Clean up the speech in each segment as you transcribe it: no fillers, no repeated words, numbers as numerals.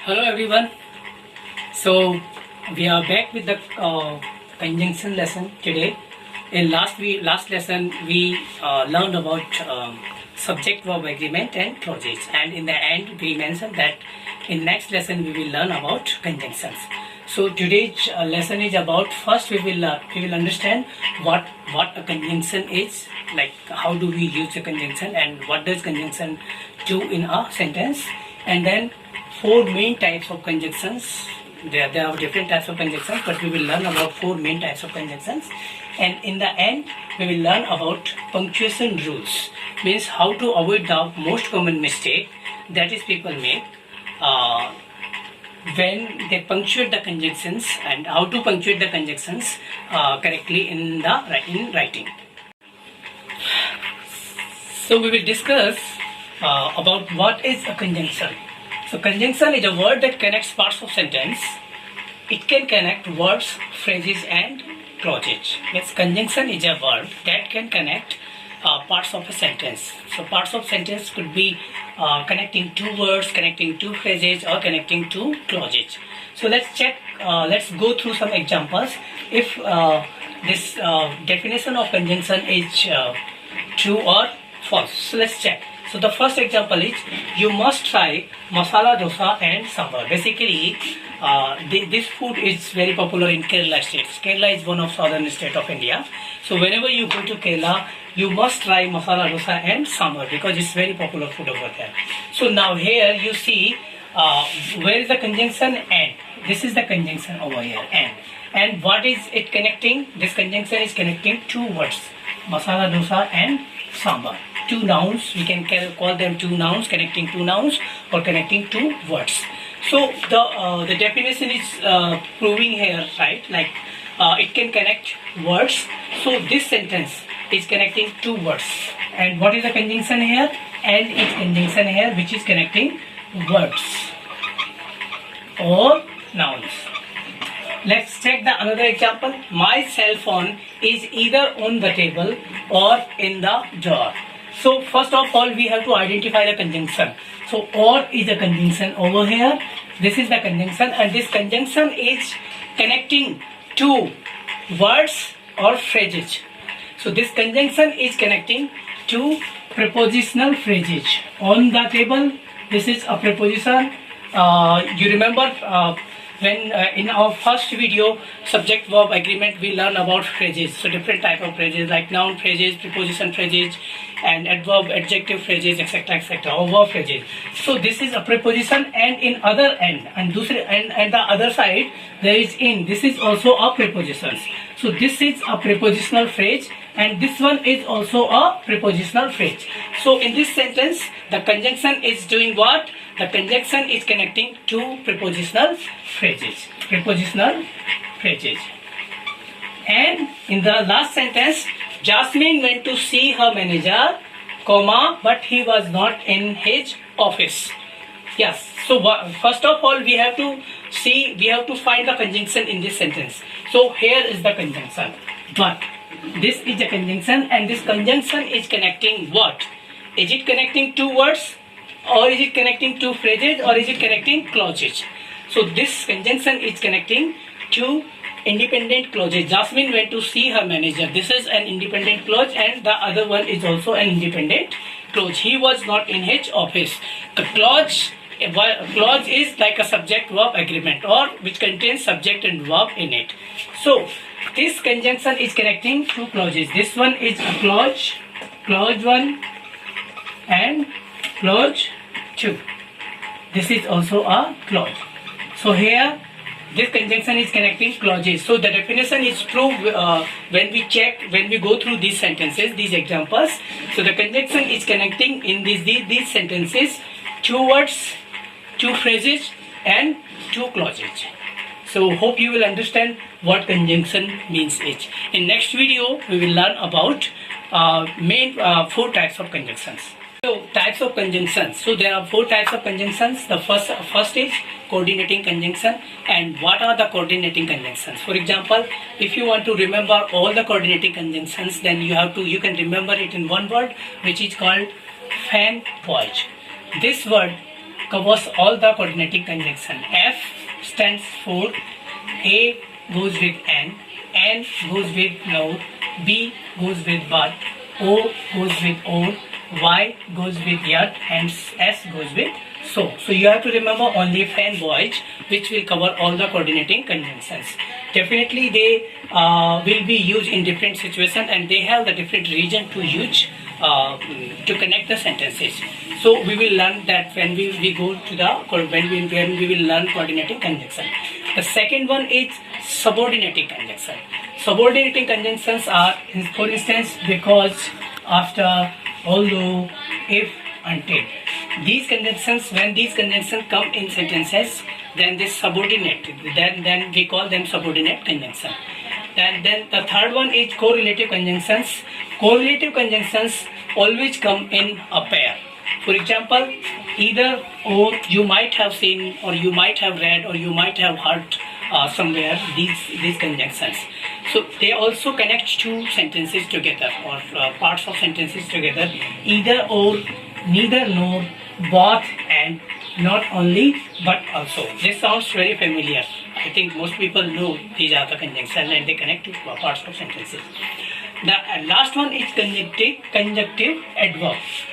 Hello everyone. So we are back with the conjunction lesson today. In last lesson we learned about subject verb agreement and clauses, and in the end we mentioned that in next lesson we will learn about conjunctions. So today's lesson is about, first we will understand what a conjunction is, like how do we use the conjunction and what does conjunction do in a sentence, and then four main types of conjunctions. There are different types of conjunctions, but we will learn about four main types of conjunctions. And in the end, we will learn about punctuation rules, means how to avoid the most common mistake that is people make when they punctuate the conjunctions, and how to punctuate the conjunctions correctly in writing. So we will discuss about what is a conjunction. So conjunction is a word that connects parts of sentence. It can connect words, phrases and clauses. Means conjunction is a word that can connect parts of a sentence. So parts of sentence could be connecting two words, connecting two phrases or connecting two clauses. So let's go through some examples. If this definition of conjunction is true or false. So let's check. So the first example is, you must try masala dosa and sambar. Basically, this food is very popular in Kerala state. Kerala is one of southern state of India. So whenever you go to Kerala, you must try masala dosa and sambar because it's very popular food over there. So now here you see where is the conjunction and. This is the conjunction over here and. And what is it connecting? This conjunction is connecting two words, masala dosa and sambar. Two nouns, we can call them two nouns, connecting two nouns or connecting two words. So the definition is proving here, right? Like it can connect words. So this sentence is connecting two words. And what is the conjunction here? And is conjunction here, which is connecting words or nouns. Let's check the another example. My cell phone is either on the table or in the drawer. So first of all, we have to identify the conjunction. So or is a conjunction over here. This is the conjunction, and this conjunction is connecting two words or phrases. So this conjunction is connecting two prepositional phrases. On the table, this is a preposition. You remember when in our first video, subject verb agreement, we learn about phrases. So different type of phrases like noun phrases, preposition phrases and adverb, adjective phrases, etc., or verb phrases. So this is a preposition, and in other end and the other side there is in. This is also a preposition. So this is a prepositional phrase and this one is also a prepositional phrase. So in this sentence, the conjunction is doing what? The conjunction is connecting two prepositional phrases. And in the last sentence, Jasmine went to see her manager, but he was not in his office. Yes. So first of all, we have to find the conjunction in this sentence. So here is the conjunction. But this is the conjunction, and this conjunction is connecting what? Is it connecting two words? Or is it connecting two phrases, or is it connecting clauses? So this conjunction is connecting two independent clauses. Jasmine went to see her manager. This is an independent clause, and the other one is also an independent clause. He was not in his office. The clause is like a subject verb agreement, or which contains subject and verb in it. So this conjunction is connecting two clauses. This one is a clause 1 and clause 2. This is also a clause. So here this conjunction is connecting clauses. So the definition is proved when we go through these sentences, these examples. So the conjunction is connecting in these sentences two words, two phrases and two clauses. So hope you will understand what conjunction means is. In next video, we will learn about main four types of conjunctions. So types of conjunctions. So there are four types of conjunctions. The first is coordinating conjunction. And what are the coordinating conjunctions? For example, if you want to remember all the coordinating conjunctions, then you can remember it in one word, which is called fan voyage. This word covers all the coordinating conjunction. F stands for A goes with N goes with nor, B goes with but, O goes with or, Y goes with yet, and S goes with so. So you have to remember only fan voyage, which will cover all the coordinating conjunctions. Definitely they will be used in different situations, and they have the different region to use to connect the sentences. So we will learn that when we go to the when we will learn coordinating conjunction. The second one is subordinating conjunction. Subordinating conjunctions are, for instance, because, after, although, if, until. These conjunctions, when these conjunctions come in sentences, then they subordinate. Then we call them subordinate conjunction. And then the third one is correlative conjunctions. Correlative conjunctions always come in a pair. For example, either or, you might have seen, or you might have read, or you might have heard somewhere these conjunctions. So they also connect two sentences together, or parts of sentences together. Either or, neither nor, both and, not only but also. This sounds very familiar. I think most people know these are the conjunctions, and they connect to parts of sentences. The last one is conjunctive adverbs.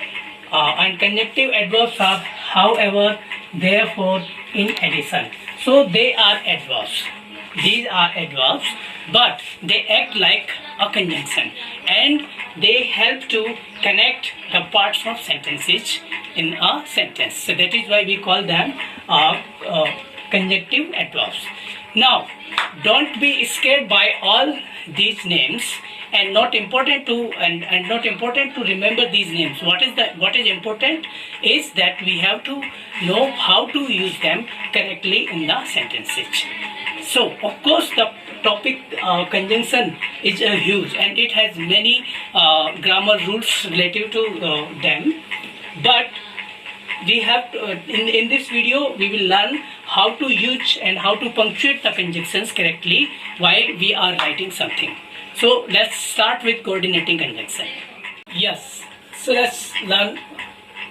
And conjunctive adverbs are however, therefore, in addition. So they are adverbs. These are adverbs, but they act like a conjunction, and they help to connect the parts of sentences in a sentence. So that is why we call them conjunctive adverbs. Now, don't be scared by all these names, and not important to not important to remember these names. What is important is that we have to know how to use them correctly in the sentences. So of course the topic conjunction is huge, and it has many grammar rules relative to them, but we have to, in this video we will learn how to use and how to punctuate the conjunctions correctly while we are writing something. So let's start with coordinating conjunction. Yes, so let's learn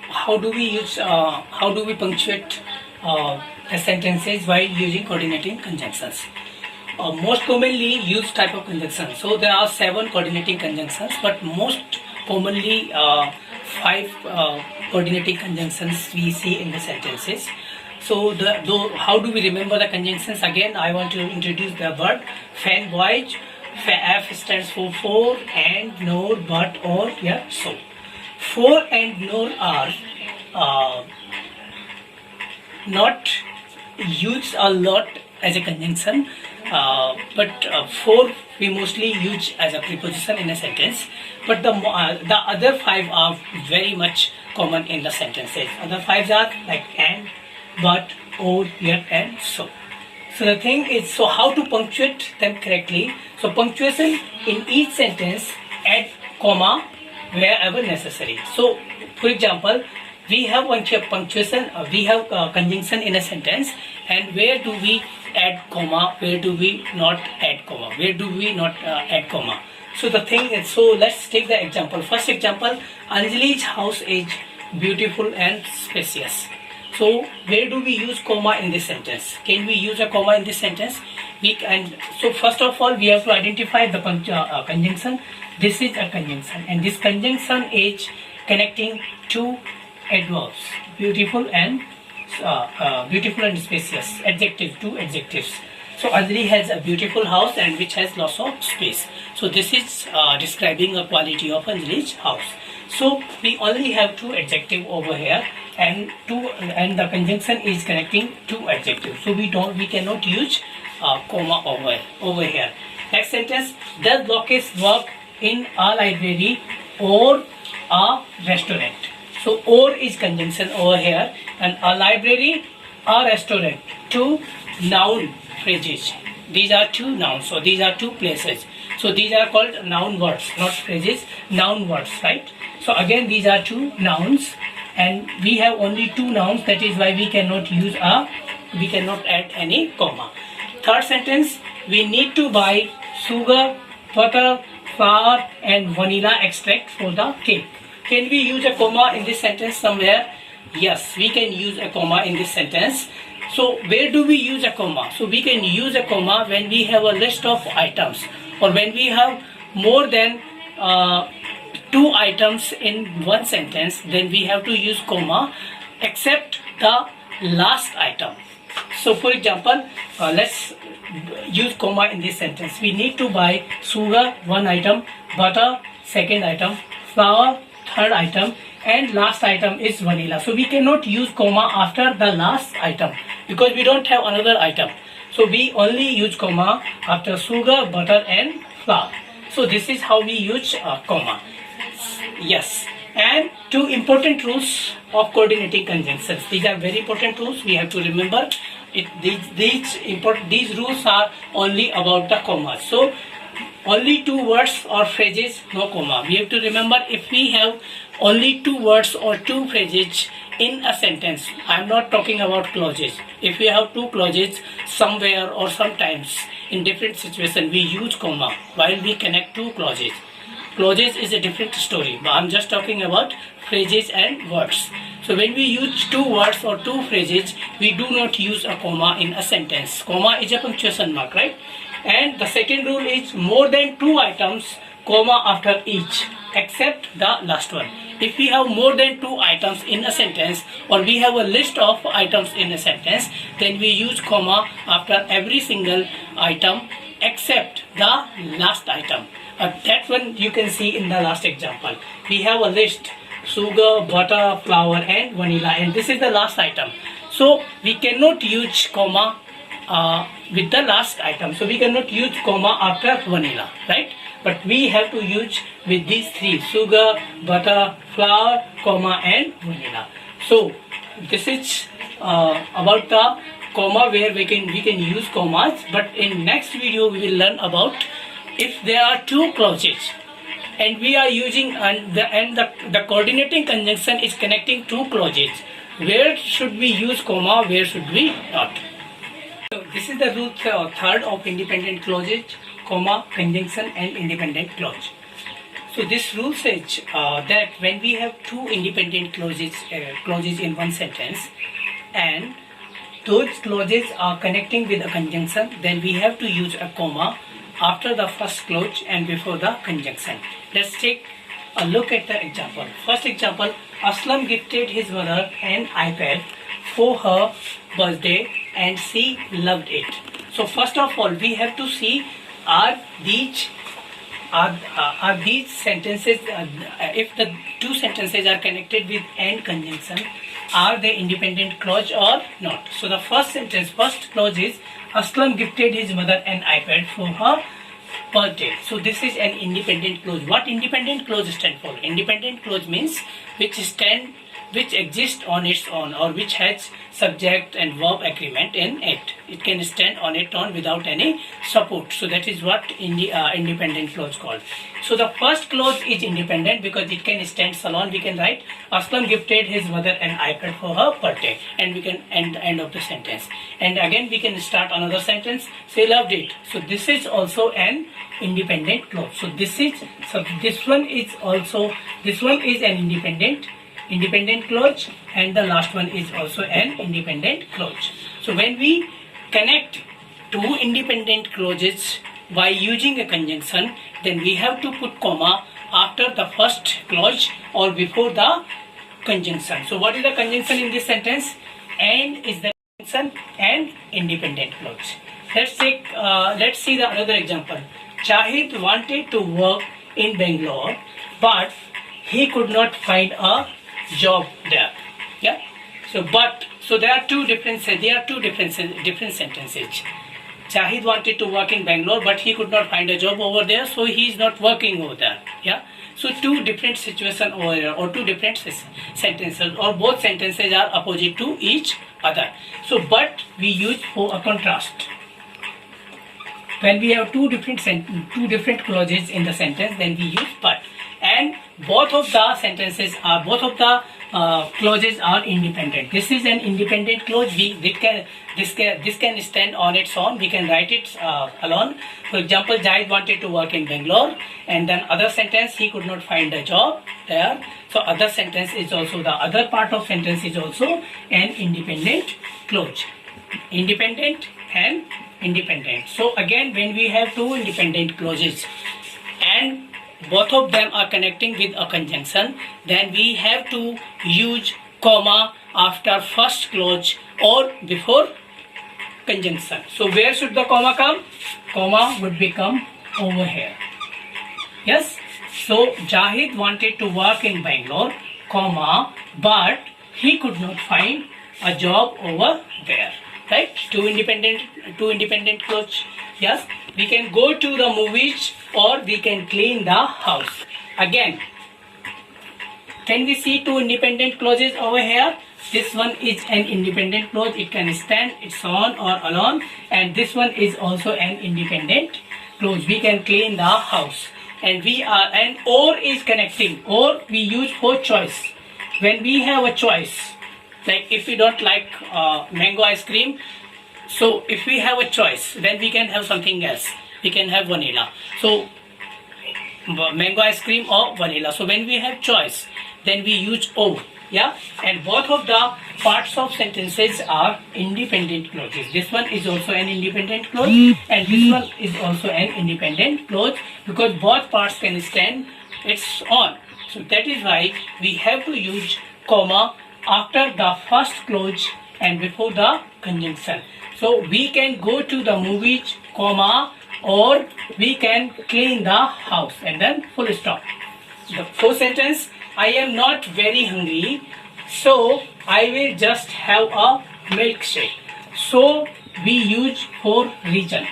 how do we punctuate the sentences while using coordinating conjunctions. Most commonly used type of conjunction. So there are 7 coordinating conjunctions, but most commonly 5 coordinating conjunctions we see in the sentences. So how do we remember the conjunctions? Again, I want to introduce the word fan voyage. F stands for and, nor, but, or, yeah, so. For and nor are not used a lot as a conjunction, but for we mostly use as a preposition in a sentence, but the other 5 are very much common in the sentences. Other 5 are like and, but, or, yet, and so. So the thing is, so how to punctuate them correctly? So punctuation in each sentence, add comma wherever necessary. So for example, we have punctuation, we have conjunction in a sentence, and where do we add comma, where do we not add comma, where do we not add comma. So the thing is, so let's take the example. First example, Anjali's house is beautiful and spacious. So where do we use comma in this sentence? Can we use a comma in this sentence? We can. So first of all, we have to identify the conjunction. This is a conjunction, and this conjunction is connecting two adverbs, beautiful and spacious, adjective, two adjectives. So Anjali has a beautiful house and which has lots of space. So this is describing a quality of Anjali's house. So we only have two adjectives over here, and the conjunction is connecting two adjectives. So we cannot use comma over here. Next sentence: does Lokesh work in a library or a restaurant? So or is conjunction over here, and a library, a restaurant, two noun phrases. These are two nouns, so these are two places. So these are called noun words, not phrases, noun words, right? So again, these are two nouns, and we have only two nouns. That is why we cannot add any comma. Third sentence: we need to buy sugar, butter, flour, and vanilla extract for the cake. Can we use a comma in this sentence somewhere? Yes, we can use a comma in this sentence. So where do we use a comma? So we can use a comma when we have a list of items, or when we have more than two items in one sentence, then we have to use comma except the last item. So for example, let's use comma in this sentence. We need to buy sugar, one item, butter, second item, flour, third item, and last item is vanilla. So we cannot use comma after the last item because we don't have another item. So we only use comma after sugar, butter, and flour. So this is how we use comma. Yes. And two important rules of coordinating conjunctions. These are very important rules. We have to remember it. These rules are only about the commas. So only two words or phrases, no comma. We have to remember, if we have only two words or two phrases in a sentence, I am not talking about clauses. If we have two clauses somewhere or sometimes in different situations, we use comma while we connect two clauses. Clauses is a different story, but I'm just talking about phrases and words. So when we use two words or two phrases, we do not use a comma in a sentence. Comma is a punctuation mark, right? And the second rule is more than two items, comma after each, except the last one. If we have more than two items in a sentence, or we have a list of items in a sentence, then we use comma after every single item except the last item. That one you can see in the last example. We have a list: sugar, butter, flour, and vanilla, and this is the last item. So we cannot use comma with the last item. So we cannot use comma after vanilla, right? But we have to use with these three: sugar, butter, flour, comma, and vanilla. So this is about the comma, where we can use commas. But in next video we will learn about if there are two clauses and we are using the coordinating conjunction is connecting two clauses, where should we use comma, where should we not. So this is the rule third of independent clauses: comma, conjunction, and independent clause. So this rule says that when we have two independent clauses in one sentence, and those clauses are connecting with a conjunction, then we have to use a comma after the first clause and before the conjunction. Let's take a look at the example. First example: Aslam gifted his mother an iPad for her birthday and she loved it. So first of all, we have to see, are these sentences, if the two sentences are connected with and conjunction, are they independent clause or not? So the first clause is Aslam gifted his mother an iPad for her birthday. So this is an independent clause. What independent clause stand for? Independent clause means which exists on its own, or which has subject and verb agreement in it. It can stand on its own without any support. So that is what independent clause called. So the first clause is independent because it can stand alone. We can write Aslam gifted his mother an iPad for her birthday, and we can end of the sentence. And again we can start another sentence: she loved it. So this is also an independent clause. So this one is an independent clause, and the last one is also an independent clause. So when we connect two independent clauses by using a conjunction, then we have to put comma after the first clause or before the conjunction. So what is the conjunction in this sentence? And is the conjunction and independent clause. Let's see the another example. Shahid wanted to work in Bangalore, but he could not find a job there. Yeah. So there are two different sentences. Shahid wanted to work in Bangalore, but he could not find a job over there, so he is not working over there. Yeah. So two different situations over here, or two different sentences, or both sentences are opposite to each other. So but we use for a contrast. When we have two different clauses in the sentence, then we use but. And both of the clauses are independent. This is an independent clause. This can stand on its own. We can write it alone. For example, Jahid wanted to work in Bangalore, and then other sentence, he could not find a job there. So other sentence is also, the other part of sentence is also an independent clause. Independent and independent. So again, when we have two independent clauses and both of them are connecting with a conjunction, then we have to use comma after first clause or before conjunction. So where should the comma come? Comma would become over here. Yes. So Jahid wanted to work in Bangalore, comma, but he could not find a job over there. Right? Two independent clause. Yes. We can go to the movies or we can clean the house. Again, can we see two independent clauses over here? This one is an independent clause. It can stand its own or alone. And this one is also an independent clause. We can clean the house. And or is connecting. Or we use for choice. When we have a choice, like if we don't like mango ice cream, so if we have a choice, then we can have something else. We can have vanilla. So mango ice cream or vanilla. So when we have choice, then we use or. Yeah, and both of the parts of sentences are independent clauses. This one is also an independent clause, and this one is also an independent clause, because both parts can stand its own. So that is why we have to use comma after the first clause and before the conjunction. So we can go to the movies, comma, or we can clean the house, and then full stop. The fourth sentence, I am not very hungry, so I will just have a milkshake. So we use for reason.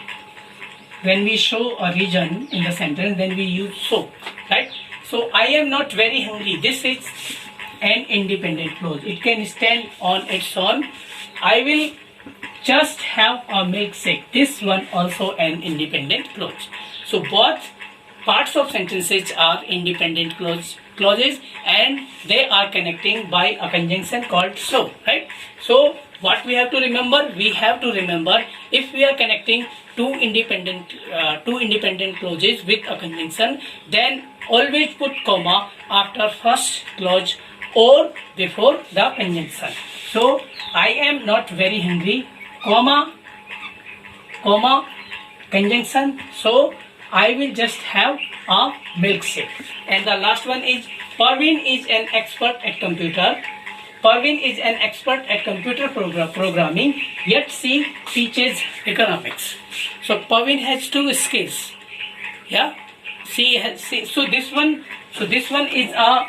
When we show a reason in the sentence, then we use so, right? So I am not very hungry. This is an independent clause. It can stand on its own. I will just have a milkshake. This one also an independent clause. So both parts of sentences are independent clauses, and they are connecting by a conjunction called so, right? So what we have to remember? We have to remember, if we are connecting two independent clauses with a conjunction, then always put comma after first clause or before the conjunction. So I am not very hungry, comma, conjunction, so I will just have a milkshake. And the last one is, Parveen is an expert at computer. Parveen is an expert at computer programming, yet she teaches economics. So Parveen has two skills. Yeah, so this one is a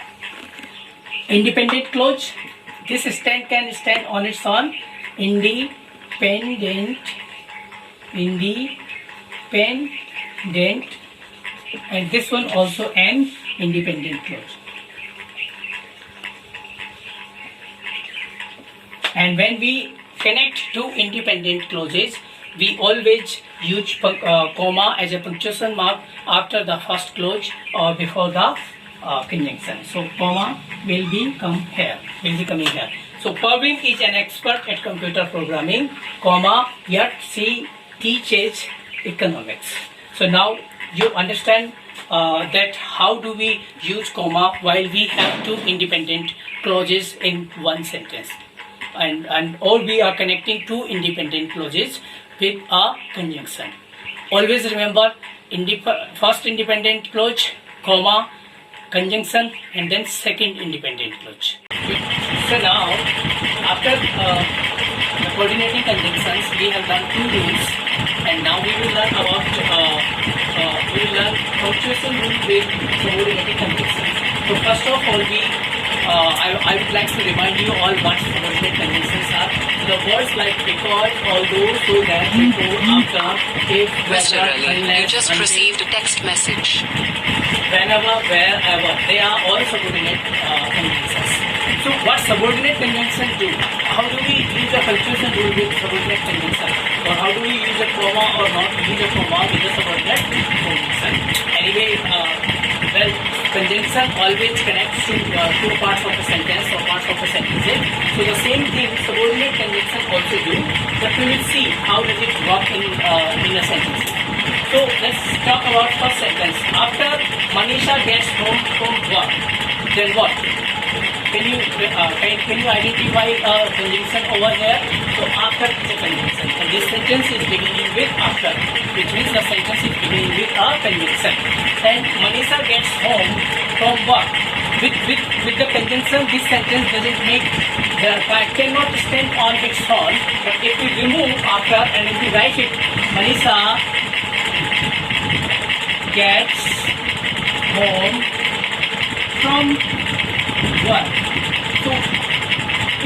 independent clause. This can stand on its own. Independent, and this one also an independent clause. And when we connect two independent clauses, we always use comma as a punctuation mark after the first clause or before the conjunction. So comma will be coming here. So Parveen is an expert at computer programming, comma, yet she teaches economics. So now you understand that how do we use comma while we have two independent clauses in one sentence, and or we are connecting two independent clauses with a conjunction. Always remember, first independent clause, comma, conjunction, and then second independent clause. So now, after the coordinating conjunctions, we have done two rules, and now we will learn about punctuation rule with subordinating conjunctions. So first of all, I would like to remind you all what subordinate conjunctions are. The words like because, although, so that, before, after, if, Mr. whether, Ellie, you unless, just until, received a text message. whenever, wherever, they are all subordinate conjunctions. So what subordinate conjunctions do? How do we use a punctuation rule with subordinate conjunction? Or how do we use a comma or not use a comma with a subordinate conjunction? Anyway, well, conjunction always connects to two parts of a sentence or parts So the same thing subordinate conjunction also do, but we will see how does it work in a sentence. So let's talk about first sentence. After Manisha gets home from work, then what? Can you identify a conjunction over here? So after is a conjunction, and this sentence is beginning with after, which means the sentence is beginning with a conjunction. And Manisha gets home from work. With the conjunction, this sentence doesn't make the fact cannot stand on its own. But if we remove after and if we write it, Manisha gets home from work. So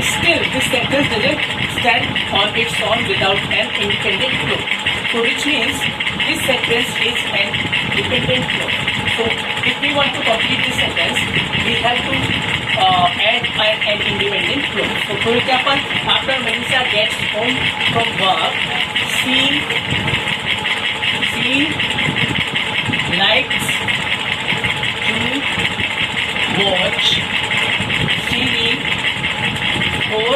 still this sentence doesn't stand on its own without an independent clause. So which means this sentence is an dependent clause. So if we want to complete this sentence, we have to add an independent clause. So for example, after Manisha gets home from work, she likes to watch TV for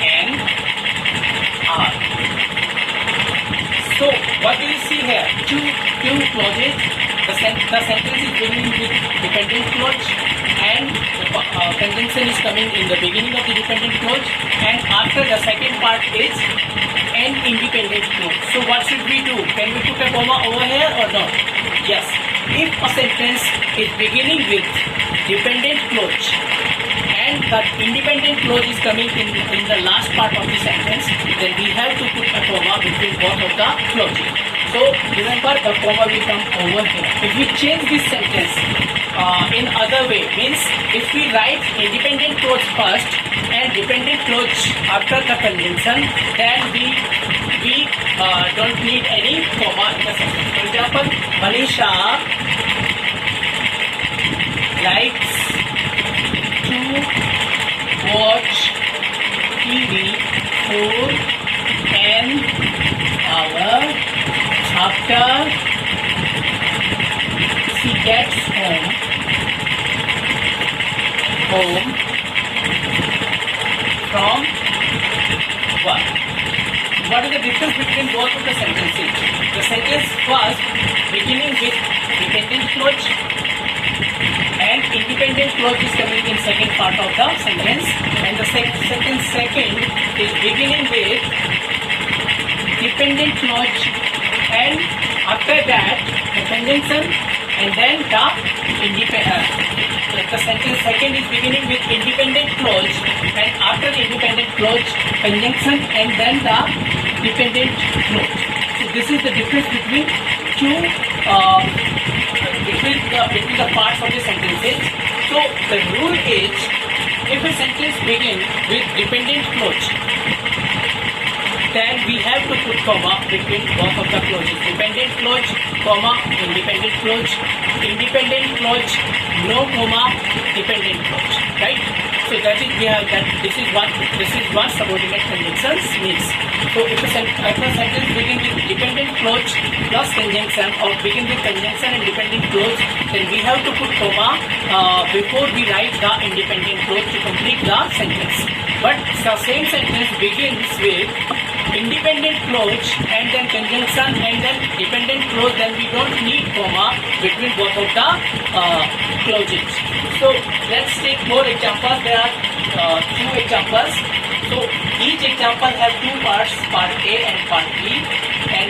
an hour. So what do you see here? Two clauses. The sentence is beginning with dependent clause, and the conjunction is coming in the beginning of the dependent clause, and after the second part is an independent clause. So what should we do? Can we put a comma over here or not? Yes. If a sentence is beginning with dependent clause and the independent clause is coming in the last part of the sentence, then we have to put a comma between both of the clauses. So remember, the comma will come over here. If we change this sentence in other way, means if we write independent clause first and dependent clause after the conjunction, then we don't need any comma in the sentence. For example, Manisha likes to watch TV for an hour after she gets home from work. What is the difference between both of the sentences? The sentence first beginning with dependent clause and independent clause is coming in second part of the sentence, and the sentence second is beginning with dependent clause, and after that the conjunction, and then the sentence second is beginning with independent clause, and after the independent clause conjunction, and then the dependent clause. So this is the difference between between the parts of the sentences. So the rule is, if a sentence begins with dependent clause, then we have to put comma between both of the clauses. Dependent clause, comma, independent clause. Independent clause, no comma, dependent clause. Right? So that is we have that. This is what subordinate conjunctions means. So if a sentence begins with dependent clause plus conjunction, or begin with conjunction and dependent clause, then we have to put comma before we write the independent clause to complete the sentence. But the same sentence begins with independent clause and then conjunction and then dependent clause, then we don't need comma between both of the clauses. So let's take more examples. There are two examples. So each example has two parts, part A and part B, and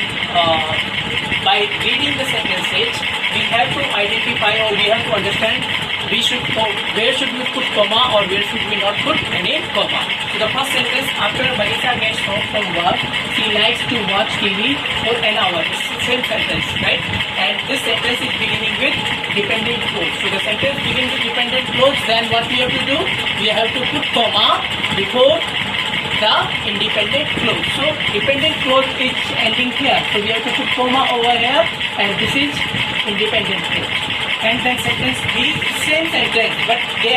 by reading the sentences, we have to identify, or we have to understand where should we put comma or where should we not put any comma. So the first sentence, after Manisha gets home from work, she likes to watch TV for an hour. It's the same sentence, right? And this sentence is beginning with dependent clause. So the sentence begins with dependent clause, then what we have to do? We have to put comma before the independent clause. So dependent clause is ending here. So we have to put comma over here, and this is independent clause. And then sentence B, same sentence, but we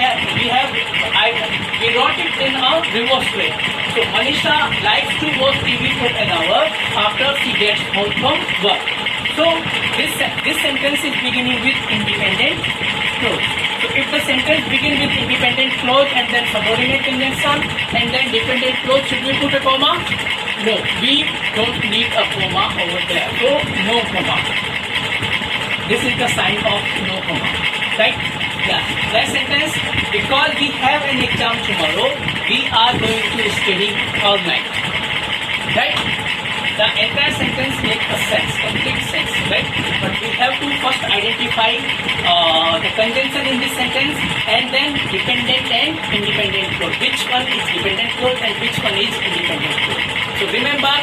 wrote it in a reverse way. So Manisha likes to watch TV for an hour after she gets home from work. So this sentence is beginning with independent clause. So if the sentence begins with independent clause and then subordinate conjunction and then dependent clause, should we put a comma? No, we don't need a comma over there. So no comma. This is the sign of no comma. Right? Yeah. Last sentence. Because we have an exam tomorrow, we are going to study all night. Right? The entire sentence makes a sense, complete sense, right? But we have to first identify the conjunction in this sentence and then dependent and independent clause. Which one is dependent clause and which one is independent clause? So remember,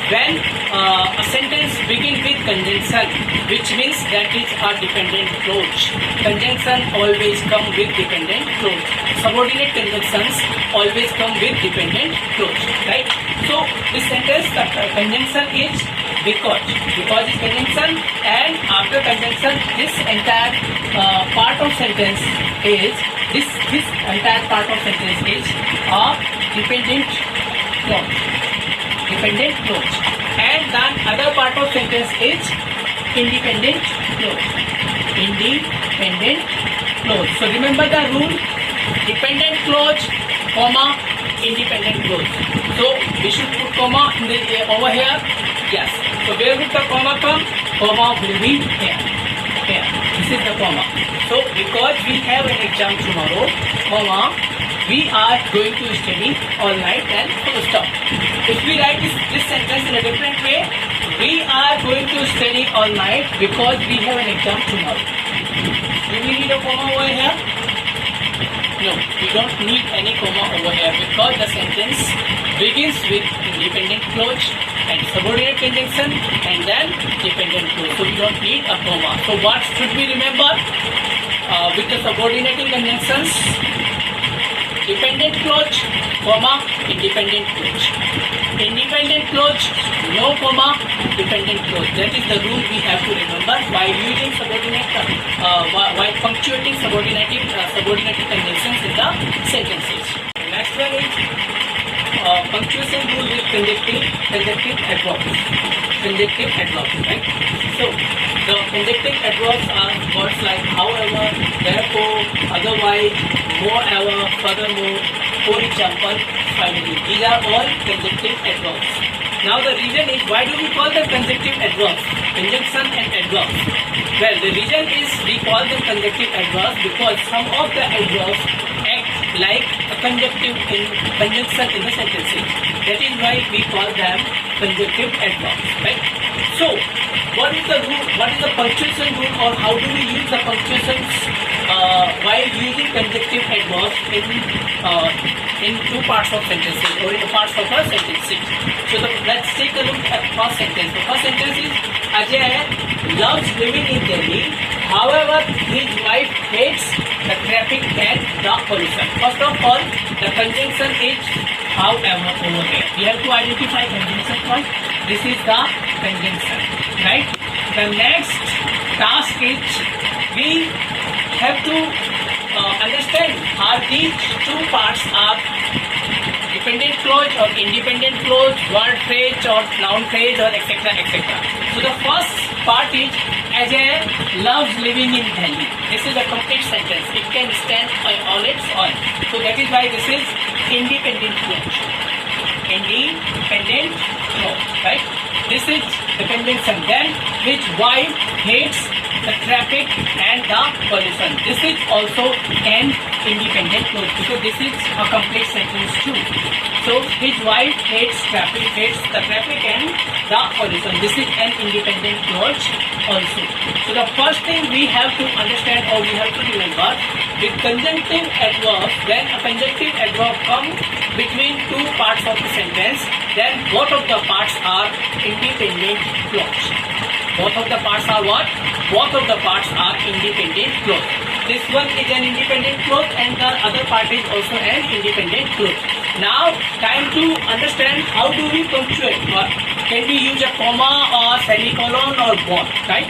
when a sentence begins with conjunction, which means that is a dependent clause. Conjunction always come with dependent clause. Subordinate conjunctions always come with dependent clause, right? So this sentence, the conjunction is because is conjunction, and after conjunction, this entire part of sentence is this entire part of sentence is a dependent clause. Dependent clause, and then other part of sentence is independent clause. Independent clause. So remember the rule: dependent clause, comma, independent clause. So we should put comma in the over here. Yes. So where would the comma come? Comma will be here. Here. This is the comma. So because we have an exam tomorrow, comma, we are going to study all night and full stop. If we write this sentence in a different way, we are going to study all night because we have an exam tomorrow. Do we need a comma over here? No, we don't need any comma over here because the sentence begins with independent clause and subordinate conjunction and then dependent clause. So we don't need a comma. So what should we remember with the subordinating conjunctions? Dependent clause, comma, independent clause. Independent clause, no comma, dependent clause. That is the rule we have to remember while using subordinate, while punctuating subordinating conjunctions in the sentences. Next one is punctuation rule with conjunctive adverbs. Conjunctive adverbs, right? So the conjunctive adverbs are words like however, therefore, otherwise, moreover, furthermore, for example, finally. These are all conjunctive adverbs. Now the reason is, why do we call them conjunctive adverbs? Conjunction and adverbs. Well, the reason is we call them conjunctive adverbs because some of the adverbs act like a conjunctive in conjunction in the sentences. That is why we call them conjunctive adverbs, right? So, what is the rule? What is the punctuation rule, or how do we use the punctuations while using conjunctive adverbs in two parts of sentences or in the parts of a sentences? So let's take a look at first sentence. The first sentence is Ajay loves living in Delhi. However, his wife hates the traffic and the pollution. First of all, the conjunction is however over here. We have to identify conjunction first. This is the conjunction, right? The next task is we have to understand are these two parts are dependent clause or independent clause, word phrase or noun phrase or etc. etc. So the first part is Ajay loves living in Delhi. This is a complete sentence. It can stand on its own. So that is why this is independent clause. Independent clause, right? This is the conjunction. Then his wife hates the traffic and the pollution. This is also an independent clause because this is a complete sentence too. So his wife hates the traffic and the pollution. This is an independent clause also. So the first thing we have to understand or we have to remember, with conjunctive adverbs, when a conjunctive adverb comes between two parts of the sentence, then both of the parts are independent clause. Both of the parts are what? Both of the parts are independent clause. This one is an independent clause and the other part is also an independent clause. Now, time to understand how do we punctuate. Can we use a comma or semicolon or both, right?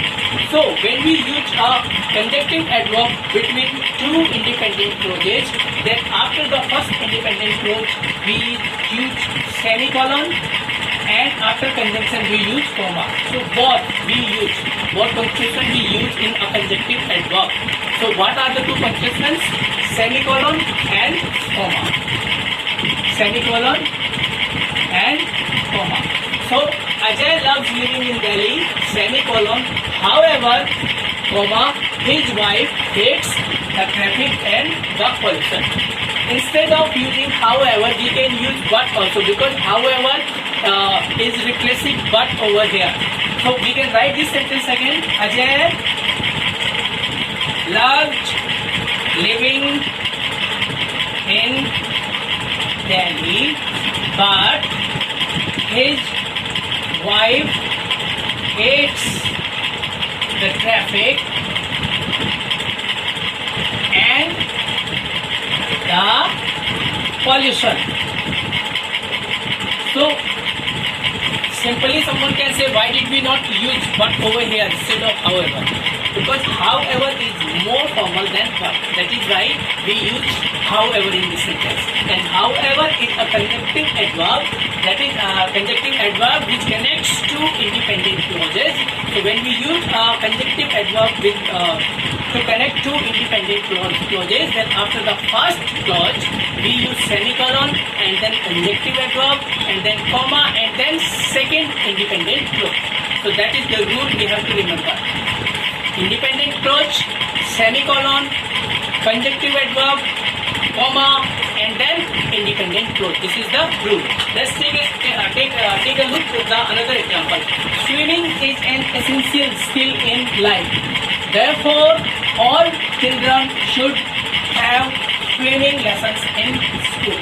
So, when we use a conjunctive adverb between two independent clauses, then after the first independent clause, we use semicolon and after conjunction we use comma. So both punctuation we use in a conjunctive adverb. So what are the two punctuations? Semicolon and comma. Semicolon and comma. So Ajay loves living in Delhi, semicolon. However, comma, his wife hates the traffic and the pollution. Instead of using however, we can use but also, because however is replacing but over here. So we can write this sentence again. Ajay loved living in Delhi, but his wife hates the traffic and the pollution. So simply someone can say, why did we not use but over here instead of however? Because however is more formal than but. That is why we use however in this sentence. And however is a conjunctive adverb, that is a conjunctive adverb which connects two independent clauses. So when we use a conjunctive adverb with to connect two independent clauses, then after the first clause we use semicolon and then conjunctive adverb and then comma and then second independent clause. So that is the rule we have to remember. Independent clause, semicolon, conjunctive adverb, comma, and then independent clause. This is the rule. Let's take a look at another example. Swimming is an essential skill in life. Therefore, all children should have swimming lessons in school.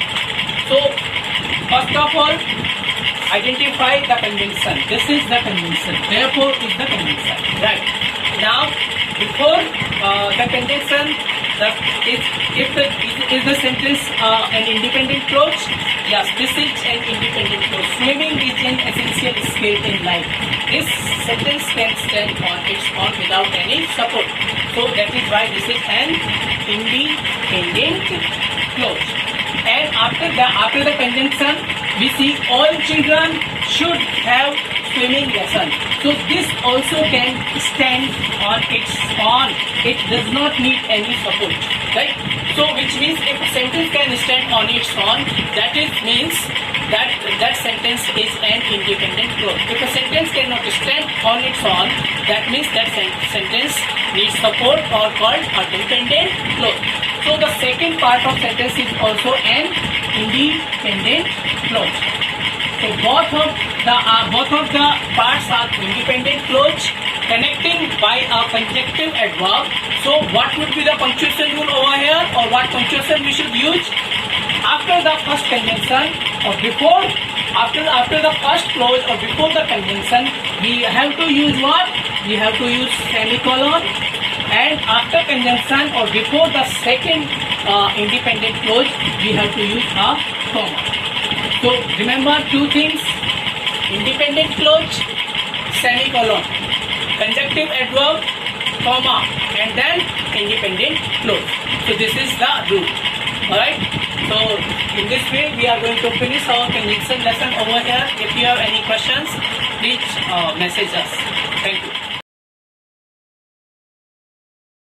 So, first of all, identify the conjunction. This is the conjunction. Therefore, is the conjunction. Right. Now, before the conjunction, is the sentence an independent clause? Yes, this is an independent clause. Swimming is an essential skill in life. This sentence can stand on its own without any support. So that is why this is an independent clause. And after the conjunction, we see all children should have swimming lesson. So this also can stand on its own. It does not need any support, right? So which means if a sentence can stand on its own, that means that sentence is an independent clause. If a sentence cannot stand on its own, that means that sentence needs support or called a dependent clause. So the second part of sentence is also an independent clause. So both of the parts are independent clause connecting by a conjunctive adverb. So what would be the punctuation rule over here, or what punctuation we should use? After the first conjunction or before, after the first clause or before the conjunction, we have to use what? We have to use semicolon, and after conjunction or before the second independent clause, we have to use a comma. So remember two things: independent clause, semicolon, conjunctive adverb, comma, and then independent clause. So this is the rule. Alright. So in this way we are going to finish our conjunction lesson over here. If you have any questions, please message us. Thank you.